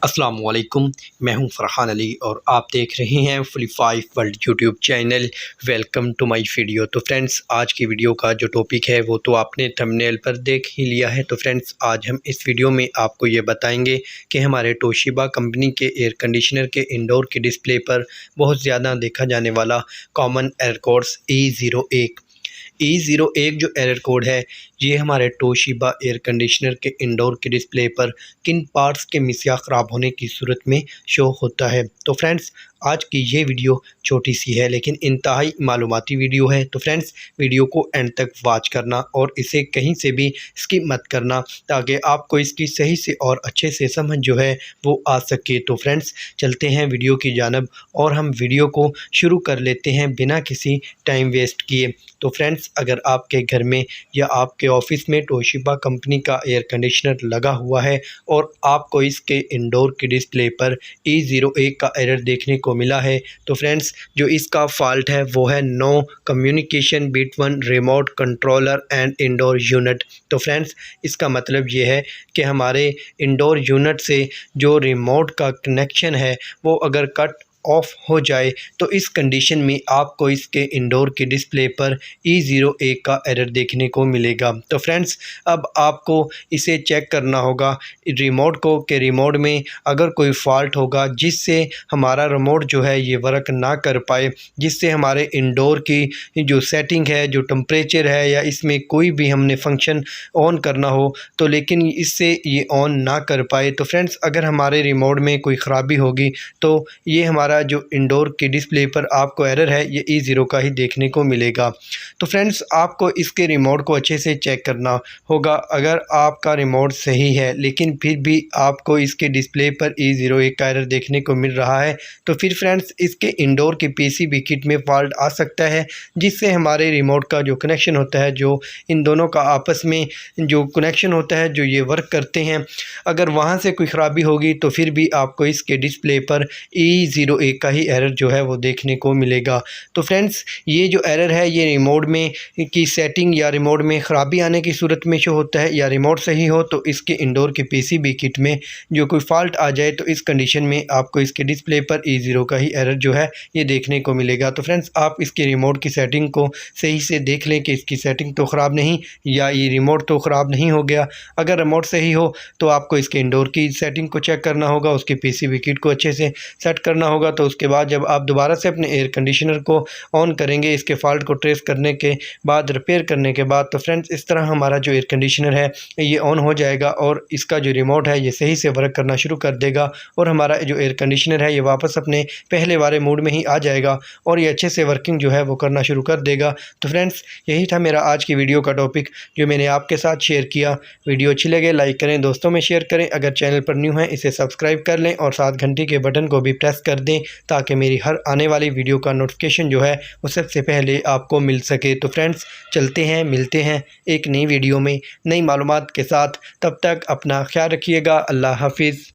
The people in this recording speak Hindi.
अस्सलाम वालेकुम। मैं हूं फ़रहान अली और आप देख रहे हैं flip five world YouTube channel. Welcome to my video. तो फ्रेंड्स, आज की वीडियो का जो टॉपिक है वो तो आपने थंबनेल पर देख ही लिया है। तो फ्रेंड्स, आज हम इस वीडियो में आपको ये बताएंगे कि हमारे तोशिबा कंपनी के एयर कंडीशनर के इंडोर के डिस्प्ले पर बहुत ज़्यादा देखा जाने वाला कॉमन एरर कोड्स E01 जो एरर कोड है, ये हमारे तोशिबा एयर कंडीशनर के इंडोर के डिस्प्ले पर किन पार्ट्स के मिस या ख़राब होने की सूरत में शो होता है। तो फ्रेंड्स, आज की ये वीडियो छोटी सी है लेकिन इंतहाई मालूमाती वीडियो है। तो फ्रेंड्स, वीडियो को एंड तक वॉच करना और इसे कहीं से भी स्किप मत करना ताकि आपको इसकी सही से और अच्छे से समझ जो है वो आ सके। तो फ्रेंड्स, चलते हैं वीडियो की जानब और हम वीडियो को शुरू कर लेते हैं बिना किसी टाइम वेस्ट किए। तो फ्रेंड्स, अगर आपके घर में या आपके ऑफिस में तोशिबा कंपनी का एयर कंडीशनर लगा हुआ है और आपको इसके इंडोर की डिस्प्ले पर E01 का एरर देखने को मिला है, तो फ्रेंड्स, जो इसका फॉल्ट है वो है no communication between remote controller and indoor unit. तो फ्रेंड्स, इसका मतलब ये है कि हमारे इंडोर यूनिट से जो रिमोट का कनेक्शन है वो अगर कट ऑफ हो जाए तो इस कंडीशन में आपको इसके इंडोर की डिस्प्ले पर E01 का एरर देखने को मिलेगा। तो फ्रेंड्स, अब आपको इसे चेक करना होगा रिमोट को कि रिमोट में अगर कोई फॉल्ट होगा जिससे हमारा रिमोट जो है ये वर्क ना कर पाए, जिससे हमारे इंडोर की जो सेटिंग है, जो टेम्परेचर है या इसमें कोई भी हमने फंक्शन ऑन करना हो तो लेकिन इससे ये ऑन ना कर पाए। तो फ्रेंड्स, अगर हमारे रिमोट में कोई ख़राबी होगी तो ये हमारा जो इंडोर की डिस्प्ले पर आपको एरर है ये E0 का ही देखने को मिलेगा। तो फ्रेंड्स, आपको इसके रिमोट को अच्छे से चेक करना होगा। अगर आपका रिमोट सही है लेकिन फिर भी आपको इसके डिस्प्ले पर E01 का एरर देखने को मिल रहा है तो फिर फ्रेंड्स, इसके इंडोर की PCB किट में फॉल्ट आ सकता है जिससे हमारे रिमोट का जो कनेक्शन होता है, जो इन दोनों का आपस में जो कनेक्शन होता है, जो ये वर्क करते हैं, अगर वहाँ से कोई ख़राबी होगी तो फिर भी आपको इसके डिस्प्ले पर E01 का ही एरर जो है वो देखने को मिलेगा। तो फ्रेंड्स, ये जो एरर है ये रिमोट में की सेटिंग या रिमोट में ख़राबी आने की सूरत में शो होता है, या रिमोट सही हो तो इसके इंडोर के PCB किट में जो कोई फॉल्ट आ जाए तो इस कंडीशन में आपको इसके डिस्प्ले पर E0 का ही एरर जो है ये देखने को मिलेगा। तो फ्रेंड्स, आप इसके रिमोट की सेटिंग को सही से देख लें कि इसकी सेटिंग तो ख़राब नहीं या ये रिमोट तो ख़राब नहीं हो गया। अगर रिमोट सही हो तो आपको इसके इंडोर की सेटिंग को चेक करना होगा, उसके PCB किट को अच्छे से सेट करना होगा। तो उसके बाद जब आप दोबारा से अपने एयर कंडीशनर को ऑन करेंगे, इसके फॉल्ट को ट्रेस करने के बाद, रिपेयर करने के बाद, तो फ्रेंड्स, इस तरह हमारा जो एयर कंडीशनर है ये ऑन हो जाएगा और इसका जो रिमोट है ये सही से वर्क करना शुरू कर देगा और हमारा जो एयर कंडीशनर है ये वापस अपने पहले वाले मोड में ही आ जाएगा और ये अच्छे से वर्किंग जो है वो करना शुरू कर देगा। तो फ्रेंड्स, यही था मेरा आज की वीडियो का टॉपिक जो मैंने आपके साथ शेयर किया। वीडियो अच्छी लगे लाइक करें, दोस्तों में शेयर करें। अगर चैनल पर न्यू है इसे सब्सक्राइब कर लें और साथ घंटी के बटन को भी प्रेस कर दें ताकि मेरी हर आने वाली वीडियो का नोटिफिकेशन जो है वो सबसे पहले आपको मिल सके। तो फ्रेंड्स, चलते हैं, मिलते हैं एक नई वीडियो में नई मालूमात के साथ। तब तक अपना ख्याल रखिएगा। अल्लाह हाफिज़।